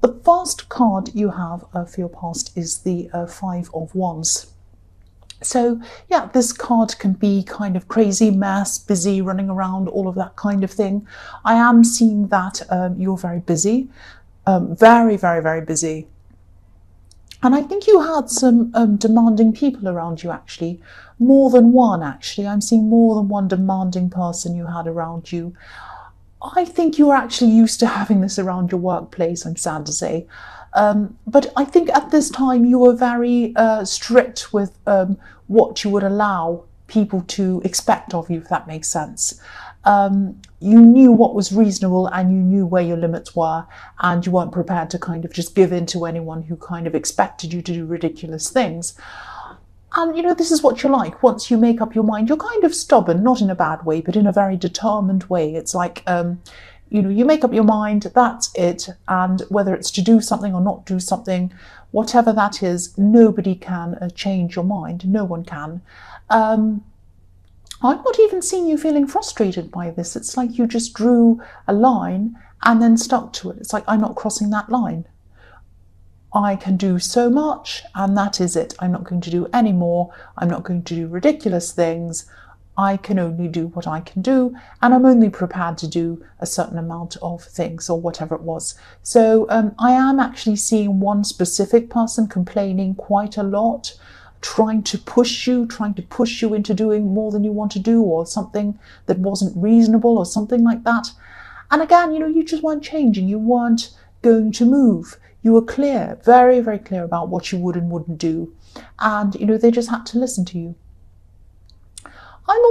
The first card you have for your past is the Five of Wands. So yeah, this card can be kind of crazy, mess, busy, running around, all of that kind of thing. I am seeing that you're very busy, very, very, very busy. And I think you had some demanding people around you, actually. More than one, actually. I'm seeing more than one demanding person you had around you. I think you were actually used to having this around your workplace, I'm sad to say. But I think at this time you were very strict with what you would allow people to expect of you, if that makes sense. You knew what was reasonable and you knew where your limits were, and you weren't prepared to kind of just give in to anyone who kind of expected you to do ridiculous things. And, you know, this is what you're like. Once you make up your mind, you're kind of stubborn, not in a bad way, but in a very determined way. It's like, you know, you make up your mind, that's it. And whether it's to do something or not do something, whatever that is, nobody can change your mind. No one can. I'm not even seeing you feeling frustrated by this. It's like you just drew a line and then stuck to it. It's like, I'm not crossing that line. I can do so much and that is it. I'm not going to do any more. I'm not going to do ridiculous things. I can only do what I can do, and I'm only prepared to do a certain amount of things or whatever it was. So I am actually seeing one specific person complaining quite a lot, trying to push you into doing more than you want to do, or something that wasn't reasonable or something like that. And again, you know, you just weren't changing. You weren't going to move. You were clear, very, very clear about what you would and wouldn't do. And, you know, they just had to listen to you. I'm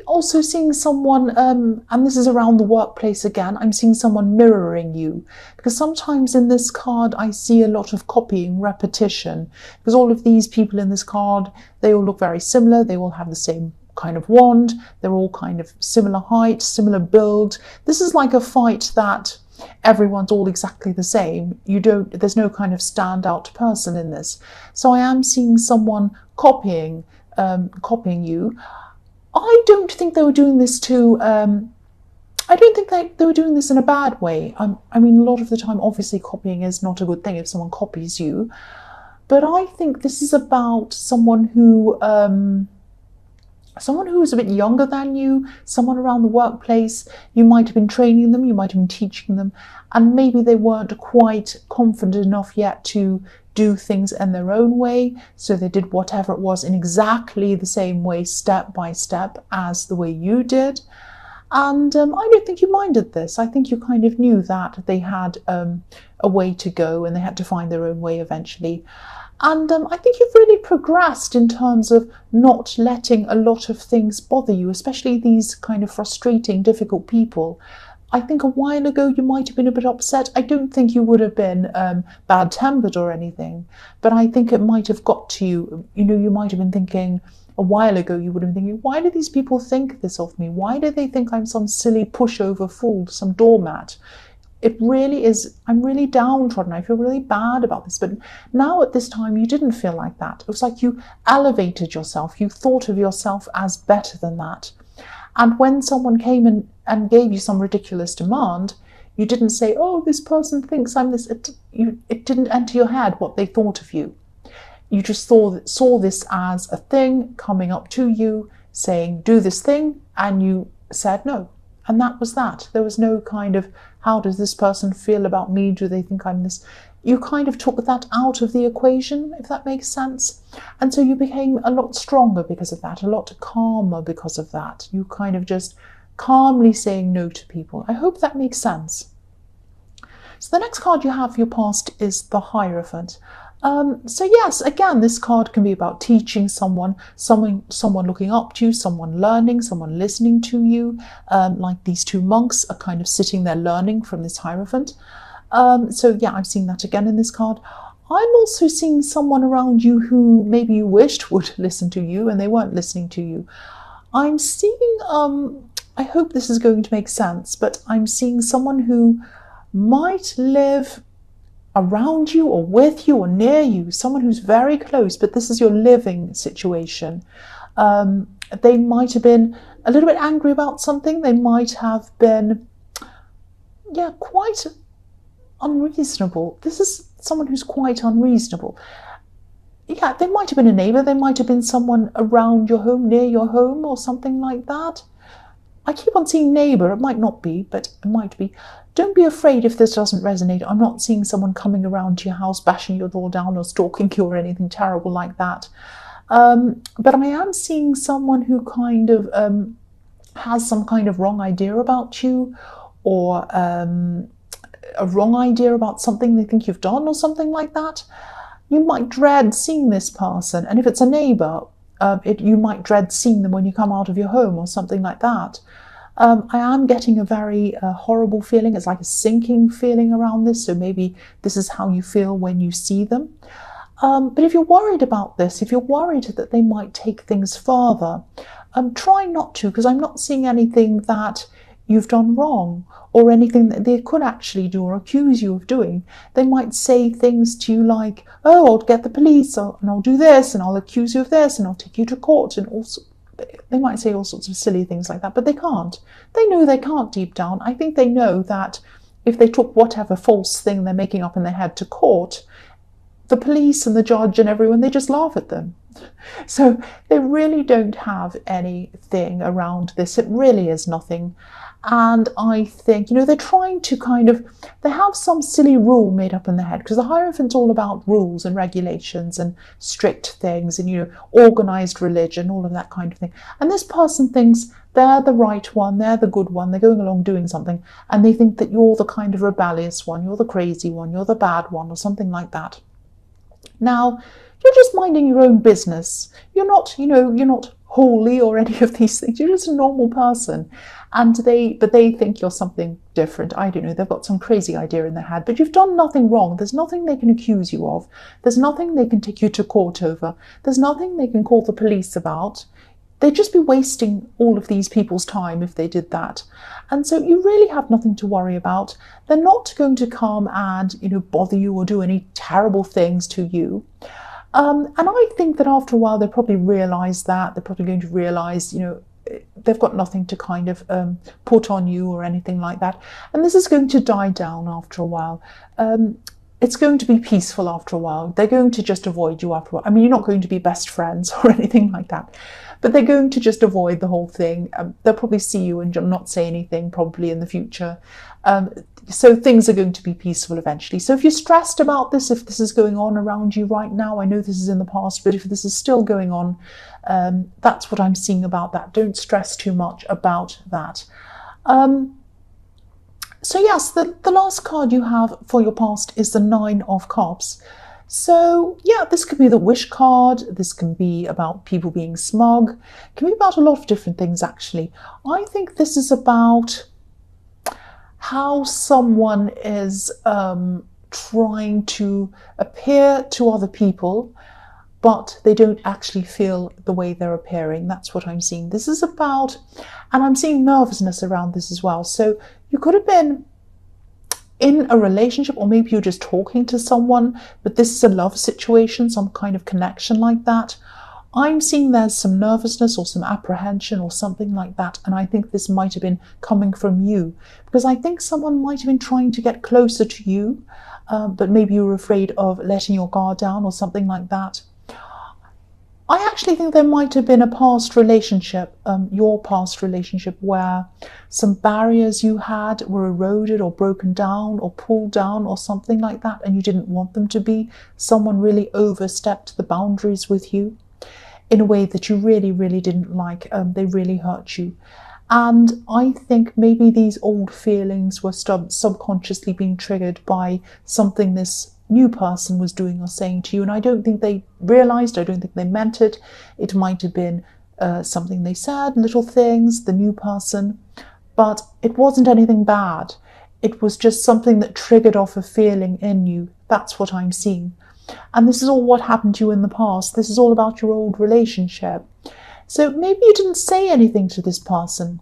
also seeing someone, and this is around the workplace again, I'm seeing someone mirroring you. Because sometimes in this card, I see a lot of copying, repetition. Because all of these people in this card, they all look very similar. They all have the same kind of wand. They're all kind of similar height, similar build. This is like a fight that everyone's all exactly the same. There's no kind of standout person in this. So I am seeing someone copying you. I don't think they were doing this I don't think they were doing this in a bad way. I mean, a lot of the time, obviously, copying is not a good thing if someone copies you. But I think this is about someone who is a bit younger than you, someone around the workplace. You might have been training them, you might have been teaching them, and maybe they weren't quite confident enough yet to do things in their own way, so they did whatever it was in exactly the same way, step by step, as the way you did. And I don't think you minded this. I think you kind of knew that they had a way to go and they had to find their own way eventually. And I think you've really progressed in terms of not letting a lot of things bother you, especially these kind of frustrating, difficult people. I think a while ago you might have been a bit upset. I don't think you would have been bad-tempered or anything, but I think it might have got to you. You know, you might have been thinking, a while ago you would have been thinking, why do these people think this of me? Why do they think I'm some silly pushover fool, some doormat? It really is, I'm really downtrodden. I feel really bad about this. But now at this time, you didn't feel like that. It was like you elevated yourself. You thought of yourself as better than that. And when someone came and gave you some ridiculous demand, you didn't say, oh, this person thinks I'm this. It didn't enter your head what they thought of you. You just saw this as a thing coming up to you, saying, do this thing, and you said no. And that was that. There was no kind of, how does this person feel about me? Do they think I'm this? You kind of took that out of the equation, if that makes sense. And so you became a lot stronger because of that, a lot calmer because of that. You kind of just calmly saying no to people. I hope that makes sense. So the next card you have for your past is the Hierophant. So yes, again, this card can be about teaching someone looking up to you, someone learning, someone listening to you, like these two monks are kind of sitting there learning from this Hierophant. So yeah, I'm seeing that again in this card. I'm also seeing someone around you who maybe you wished would listen to you and they weren't listening to you. I'm seeing, I hope this is going to make sense, but I'm seeing someone who might live around you or with you or near you, someone who's very close, but this is your living situation. They might have been a little bit angry about something. They might have been, yeah, quite unreasonable. This is someone who's quite unreasonable. Yeah, they might have been a neighbour, they might have been someone around your home, near your home, or something like that. I keep on seeing neighbour, it might not be, but it might be. Don't be afraid if this doesn't resonate. I'm not seeing someone coming around to your house, bashing your door down or stalking you or anything terrible like that. But I am seeing someone who kind of has some kind of wrong idea about you, or a wrong idea about something they think you've done or something like that. You might dread seeing this person, and if it's a neighbour, you might dread seeing them when you come out of your home or something like that. I am getting a very horrible feeling. It's like a sinking feeling around this, so maybe this is how you feel when you see them. But if you're worried about this, if you're worried that they might take things further, try not to, because I'm not seeing anything that you've done wrong or anything that they could actually do or accuse you of doing. They might say things to you like, oh, I'll get the police, and I'll do this, and I'll accuse you of this, and I'll take you to court, and also they might say all sorts of silly things like that, but they can't. They know they can't deep down. I think they know that if they took whatever false thing they're making up in their head to court, the police and the judge and everyone, they just laugh at them. So they really don't have anything around this. It really is nothing. And I think, they're trying to they have some silly rule made up in their head, because the Hierophant's all about rules and regulations and strict things and, organized religion, all of that kind of thing. And this person thinks they're the right one, they're the good one, they're going along doing something, and they think that you're the kind of rebellious one, you're the crazy one, you're the bad one, or something like that. Now, you're just minding your own business. You're not, you're not holy or any of these things. You're just a normal person. But they think you're something different. I don't know. They've got some crazy idea in their head. But you've done nothing wrong. There's nothing they can accuse you of. There's nothing they can take you to court over. There's nothing they can call the police about. They'd just be wasting all of these people's time if they did that. And so you really have nothing to worry about. They're not going to come and, bother you or do any terrible things to you. And I think that after a while, they probably realise that. They're probably going to realise, they've got nothing to kind of put on you or anything like that. And this is going to die down after a while. It's going to be peaceful after a while. They're going to just avoid you after a while. I mean, you're not going to be best friends or anything like that, but they're going to just avoid the whole thing. They'll probably see you and not say anything probably in the future. So things are going to be peaceful eventually. So if you're stressed about this, if this is going on around you right now, I know this is in the past, but if this is still going on, that's what I'm seeing about that. Don't stress too much about that. So yes, the last card you have for your past is the Nine of Cups. So yeah, this could be the wish card. This can be about people being smug. It can be about a lot of different things, actually. I think this is about how someone is trying to appear to other people, but they don't actually feel the way they're appearing. That's what I'm seeing. This is about, and I'm seeing nervousness around this as well. So you could have been in a relationship, or maybe you're just talking to someone, but this is a love situation, some kind of connection like that. I'm seeing there's some nervousness or some apprehension or something like that, and I think this might have been coming from you, because I think someone might have been trying to get closer to you, but maybe you were afraid of letting your guard down or something like that. I actually think there might have been a past relationship, your past relationship, where some barriers you had were eroded or broken down or pulled down or something like that, and you didn't want them to be. Someone really overstepped the boundaries with you in a way that you really, really didn't like. They really hurt you. And I think maybe these old feelings were subconsciously being triggered by something this new person was doing or saying to you. And I don't think they realised, I don't think they meant it. It might have been something they said, little things, the new person, but it wasn't anything bad. It was just something that triggered off a feeling in you. That's what I'm seeing. And this is all what happened to you in the past. This is all about your old relationship. So maybe you didn't say anything to this person.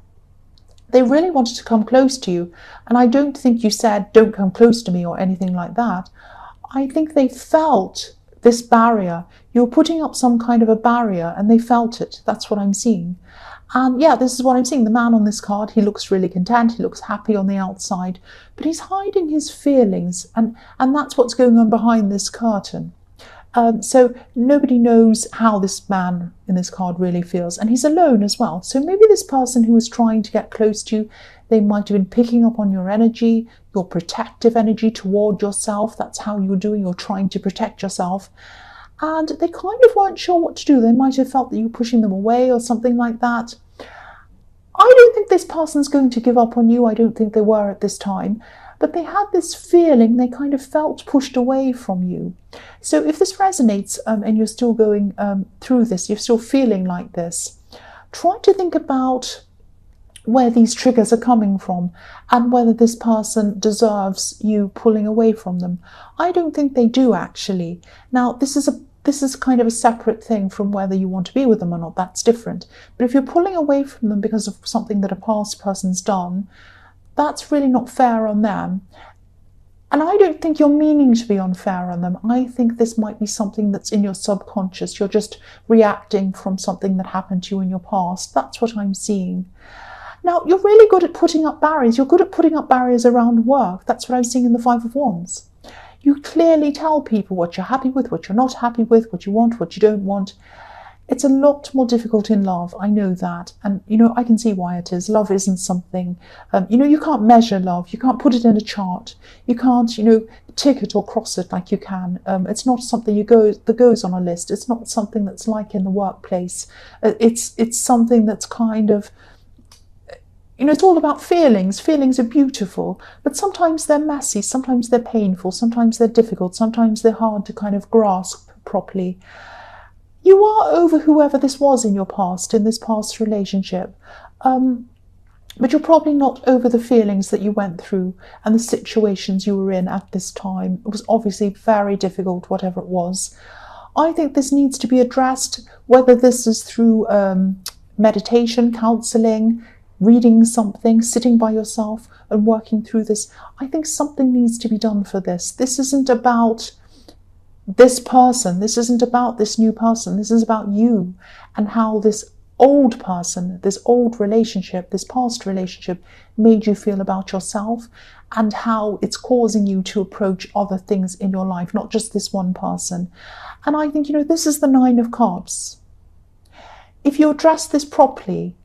They really wanted to come close to you. And I don't think you said, don't come close to me or anything like that. I think they felt this barrier. You were putting up some kind of a barrier and they felt it. That's what I'm seeing. And yeah, this is what I'm seeing. The man on this card, he looks really content, he looks happy on the outside, but he's hiding his feelings, and that's what's going on behind this curtain. So nobody knows how this man in this card really feels, and he's alone as well. So maybe this person who was trying to get close to you, they might have been picking up on your energy, your protective energy toward yourself. That's how you're doing, you're trying to protect yourself. And they kind of weren't sure what to do. They might have felt that you were pushing them away or something like that. I don't think this person's going to give up on you. I don't think they were at this time. But they had this feeling, they kind of felt pushed away from you. So if this resonates and you're still going through this, you're still feeling like this, try to think about where these triggers are coming from and whether this person deserves you pulling away from them. I don't think they do, actually. Now, this is kind of a separate thing from whether you want to be with them or not. That's different. But if you're pulling away from them because of something that a past person's done, that's really not fair on them. And I don't think you're meaning to be unfair on them. I think this might be something that's in your subconscious. You're just reacting from something that happened to you in your past. That's what I'm seeing. Now, you're really good at putting up barriers. You're good at putting up barriers around work. That's what I'm seeing in the Five of Wands. You clearly tell people what you're happy with, what you're not happy with, what you want, what you don't want. It's a lot more difficult in love. I know that. And, I can see why it is. Love isn't something, you can't measure love. You can't put it in a chart. You can't, tick it or cross it like you can. It's not something that goes on a list. It's not something that's like in the workplace. It's something that's kind of, it's all about feelings. Feelings are beautiful, but sometimes they're messy. Sometimes they're painful. Sometimes they're difficult. Sometimes they're hard to kind of grasp properly. You are over whoever this was in your past, in this past relationship. But you're probably not over the feelings that you went through and the situations you were in at this time. It was obviously very difficult, whatever it was. I think this needs to be addressed, whether this is through meditation, counselling, reading something, sitting by yourself and working through this. I think something needs to be done for this. This isn't about this person. This isn't about this new person. This is about you and how this old person, this old relationship, this past relationship made you feel about yourself and how it's causing you to approach other things in your life, not just this one person. And I think, this is the Nine of Cups. If you address this properly,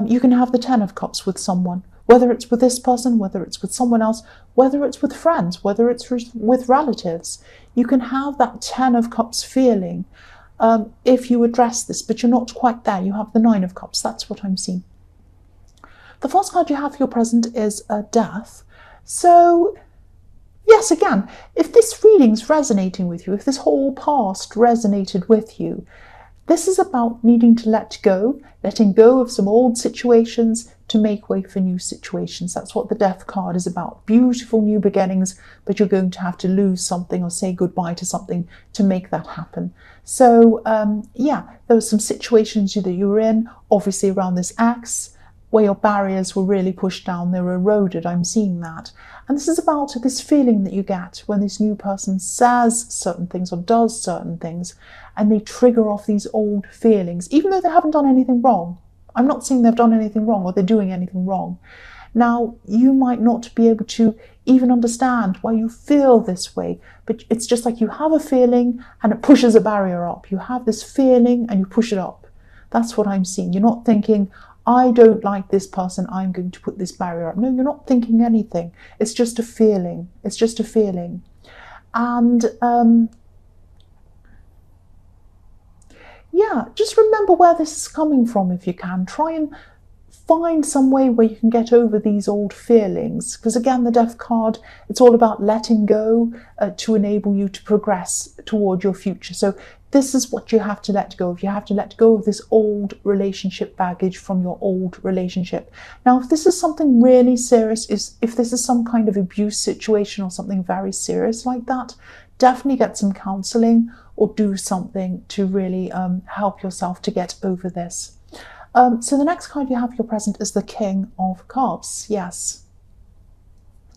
you can have the Ten of Cups with someone, whether it's with this person, whether it's with someone else, whether it's with friends, whether it's with relatives. You can have that Ten of Cups feeling if you address this, but you're not quite there. You have the Nine of Cups. That's what I'm seeing. The first card you have for your present is Death. So, yes, again, if this reading's resonating with you, if this whole past resonated with you, this is about needing to letting go of some old situations to make way for new situations. That's what the Death card is about. Beautiful new beginnings, but you're going to have to lose something or say goodbye to something to make that happen. So, there were some situations that you were in, obviously around this ex, where your barriers were really pushed down, they were eroded. I'm seeing that. And this is about this feeling that you get when this new person says certain things or does certain things, and they trigger off these old feelings, even though they haven't done anything wrong. I'm not saying they've done anything wrong or they're doing anything wrong. Now, you might not be able to even understand why you feel this way, but it's just like you have a feeling and it pushes a barrier up. You have this feeling and you push it up. That's what I'm seeing. You're not thinking, I don't like this person, I'm going to put this barrier up. No, you're not thinking anything. It's just a feeling. It's just a feeling. And just remember where this is coming from if you can. Try and find some way where you can get over these old feelings. Because again, the Death card, it's all about letting go to enable you to progress toward your future. So this is what you have to let go of. You have to let go of this old relationship baggage from your old relationship. Now, if this is something really serious, if this is some kind of abuse situation or something very serious like that, definitely get some counselling or do something to really help yourself to get over this. So the next card you have for your present is the King of Cups. Yes.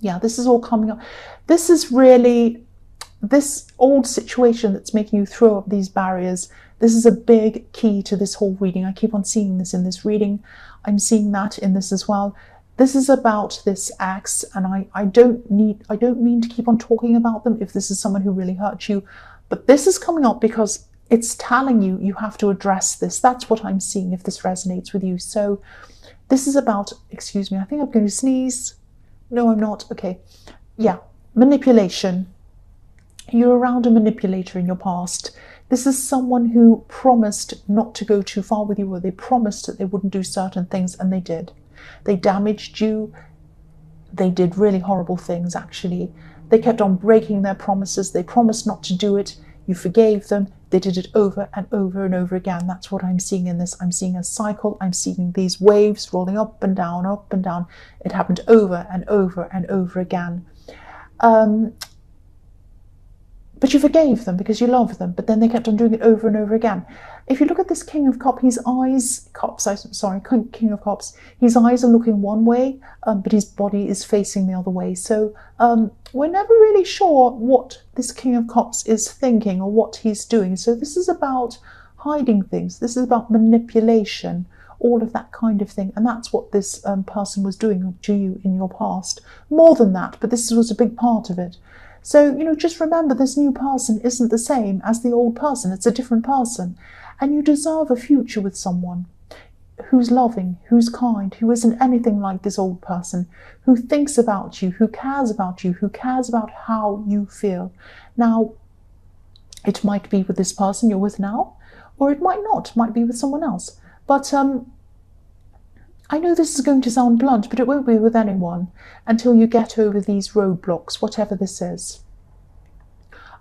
Yeah, this is all coming up. This is really this old situation that's making you throw up these barriers, This is a big key to this whole reading. I keep on seeing this in this reading. I'm seeing that in this as well. This is about this ex, and I don't mean to keep on talking about them if this is someone who really hurt you, but this is coming up because it's telling you you have to address this. That's what I'm seeing if this resonates with you. So this is about, excuse me, I think I'm going to sneeze. No, I'm not. Okay. Yeah. Manipulation. You're around a manipulator in your past. This is someone who promised not to go too far with you, or they promised that they wouldn't do certain things, and they did. They damaged you. They did really horrible things, actually. They kept on breaking their promises. They promised not to do it. You forgave them. They did it over and over and over again. That's what I'm seeing in this. I'm seeing a cycle. I'm seeing these waves rolling up and down, up and down. It happened over and over and over again. But you forgave them because you love them, but then they kept on doing it over and over again. If you look at this King of Cups, his eyes, King of Cups, his eyes are looking one way, but his body is facing the other way. So we're never really sure what this King of Cups is thinking or what he's doing. So this is about hiding things. This is about manipulation, all of that kind of thing. And that's what this person was doing to you in your past. More than that, but this was a big part of it. So, just remember, this new person isn't the same as the old person. It's a different person. And you deserve a future with someone who's loving, who's kind, who isn't anything like this old person, who thinks about you, who cares about you, who cares about how you feel. Now, it might be with this person you're with now, or it might not. It might be with someone else. But I know this is going to sound blunt, but it won't be with anyone until you get over these roadblocks, whatever this is.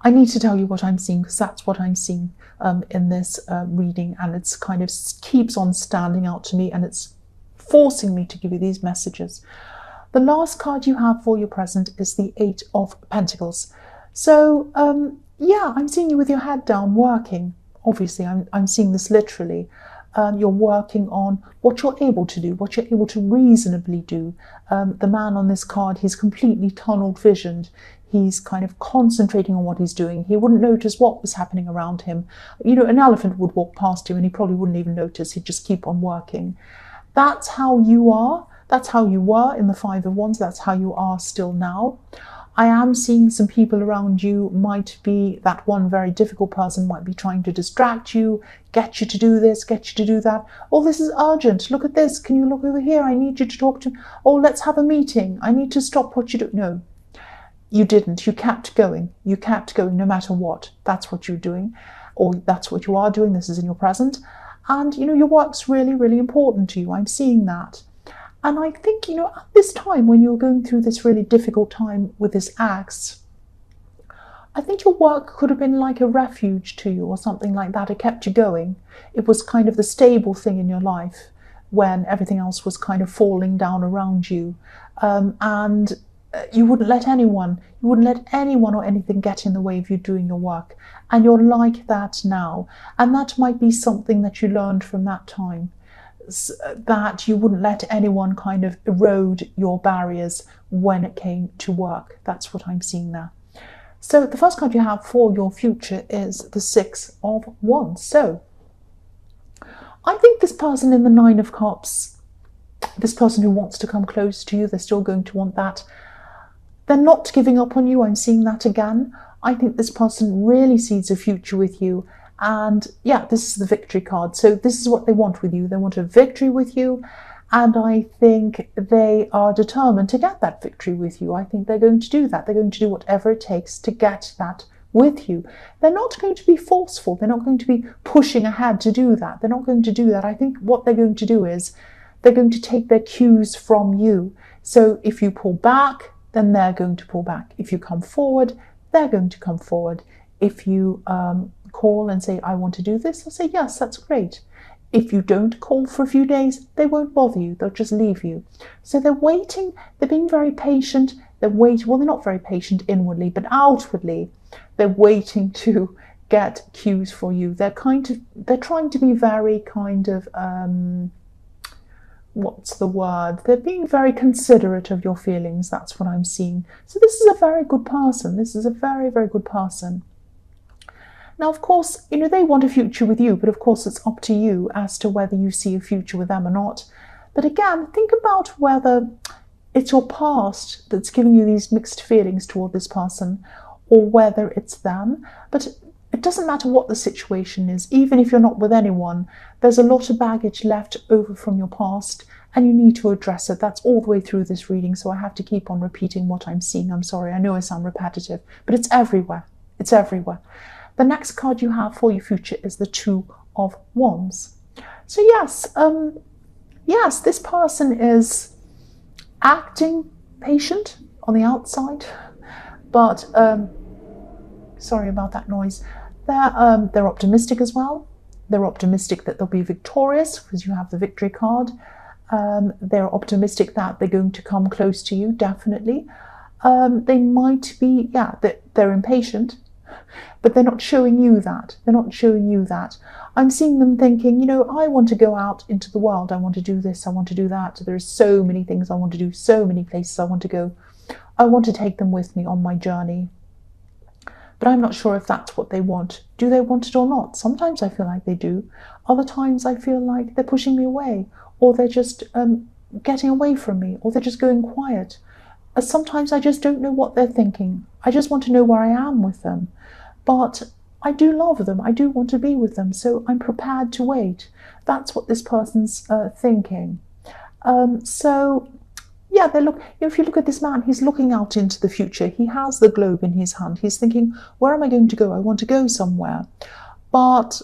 I need to tell you what I'm seeing, because that's what I'm seeing in this reading, and it's kind of keeps on standing out to me, and it's forcing me to give you these messages. The last card you have for your present is the Eight of Pentacles. So, yeah, I'm seeing you with your head down working. Obviously, I'm seeing this literally. You're working on what you're able to do, what you're able to reasonably do. The man on this card, he's completely tunnel visioned. He's kind of concentrating on what he's doing. He wouldn't notice what was happening around him. An elephant would walk past him and he probably wouldn't even notice. He'd just keep on working. That's how you are. That's how you were in the Five of Wands. That's how you are still now. I am seeing some people around you might be, that one very difficult person might be trying to distract you, get you to do this, get you to do that. Oh, this is urgent. Look at this. Can you look over here? I need you to talk to. Oh, let's have a meeting. I need to stop what you do. No, you didn't. You kept going. You kept going no matter what. That's what you're doing, or that's what you are doing. This is in your present. And, your work's really, really important to you. I'm seeing that. And I think, at this time when you're going through this really difficult time with this ex, I think your work could have been like a refuge to you or something like that. It kept you going. It was kind of the stable thing in your life when everything else was kind of falling down around you. And you wouldn't let anyone or anything get in the way of you doing your work. And you're like that now. And that might be something that you learned from that time, that you wouldn't let anyone kind of erode your barriers when it came to work. That's what I'm seeing there. So the first card you have for your future is the Six of Wands. So I think this person in the Nine of Cups, this person who wants to come close to you, they're still going to want that. They're not giving up on you. I'm seeing that again. I think this person really sees a future with you. And yeah, this is the victory card. So this is what they want with you. They want a victory with you. And I think they are determined to get that victory with you. I think they're going to do that. They're going to do whatever it takes to get that with you. They're not going to be forceful. They're not going to be pushing ahead to do that. They're not going to do that. I think what they're going to do is they're going to take their cues from you. So if you pull back, then they're going to pull back. If you come forward, they're going to come forward. If you call and say, I want to do this, they'll say, yes, that's great. If you don't call for a few days, they won't bother you. They'll just leave you. So they're waiting. They're being very patient. They're waiting. Well, they're not very patient inwardly, but outwardly, they're waiting to get cues for you. They're trying to be very kind of, what's the word? They're being very considerate of your feelings. That's what I'm seeing. So this is a very good person. This is a very, very good person. Now, of course, they want a future with you, but of course it's up to you as to whether you see a future with them or not. But again, think about whether it's your past that's giving you these mixed feelings toward this person, or whether it's them. But it doesn't matter what the situation is. Even if you're not with anyone, there's a lot of baggage left over from your past, and you need to address it. That's all the way through this reading, so I have to keep on repeating what I'm seeing. I'm sorry, I know I sound repetitive, but it's everywhere. It's everywhere. The next card you have for your future is the Two of Wands. So yes, this person is acting patient on the outside, but sorry about that noise. They're optimistic as well. They're optimistic that they'll be victorious because you have the victory card. They're optimistic that they're going to come close to you, definitely. They might be, they're impatient, but they're not showing you that. They're not showing you that. I'm seeing them thinking, I want to go out into the world. I want to do this. I want to do that. There's so many things I want to do, so many places I want to go. I want to take them with me on my journey. But I'm not sure if that's what they want. Do they want it or not? Sometimes I feel like they do. Other times I feel like they're pushing me away, or they're just getting away from me, or they're just going quiet. Sometimes I just don't know what they're thinking. I just want to know where I am with them. But I do love them. I do want to be with them. So I'm prepared to wait. That's what this person's thinking. If you look at this man, he's looking out into the future. He has the globe in his hand. He's thinking, where am I going to go? I want to go somewhere. But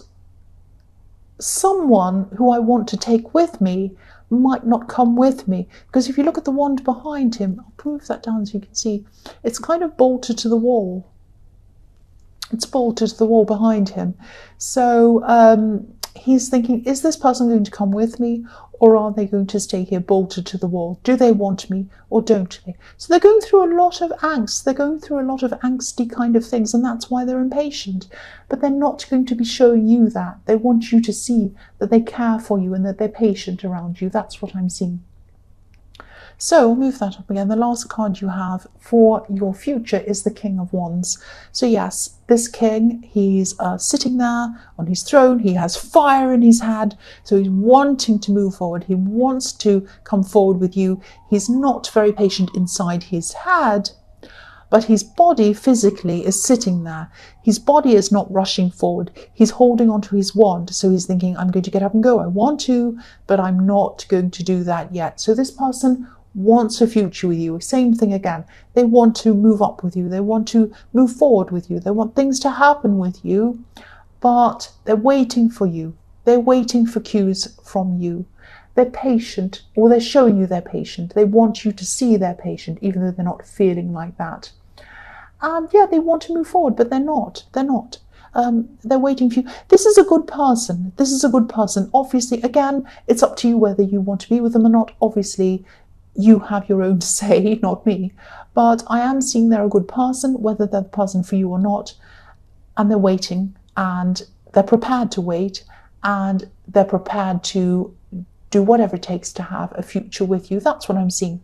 someone who I want to take with me might not come with me. Because if you look at the wand behind him, I'll move that down so you can see, it's kind of bolted to the wall. It's bolted to the wall behind him. So he's thinking, is this person going to come with me, or are they going to stay here bolted to the wall? Do they want me or don't they? So they're going through a lot of angst. They're going through a lot of angsty kind of things, and that's why they're impatient. But they're not going to be showing you that. They want you to see that they care for you and that they're patient around you. That's what I'm seeing. So we'll move that up again. The last card you have for your future is the King of Wands. So yes, this king, he's sitting there on his throne. He has fire in his head. So he's wanting to move forward. He wants to come forward with you. He's not very patient inside his head, but his body physically is sitting there. His body is not rushing forward. He's holding onto his wand. So he's thinking, I'm going to get up and go. I want to, but I'm not going to do that yet. So this person wants a future with you. Same thing again. They want to move up with you. They want to move forward with you. They want things to happen with you, but they're waiting for you. They're waiting for cues from you. They're patient, or they're showing you they're patient. They want you to see they're patient, even though they're not feeling like that. And they want to move forward, but they're not. They're not. They're waiting for you. This is a good person. This is a good person. Obviously, again, it's up to you whether you want to be with them or not. Obviously, you have your own say, not me. But I am seeing they're a good person, whether they're the person for you or not. And they're waiting, and they're prepared to wait, and they're prepared to do whatever it takes to have a future with you. That's what I'm seeing.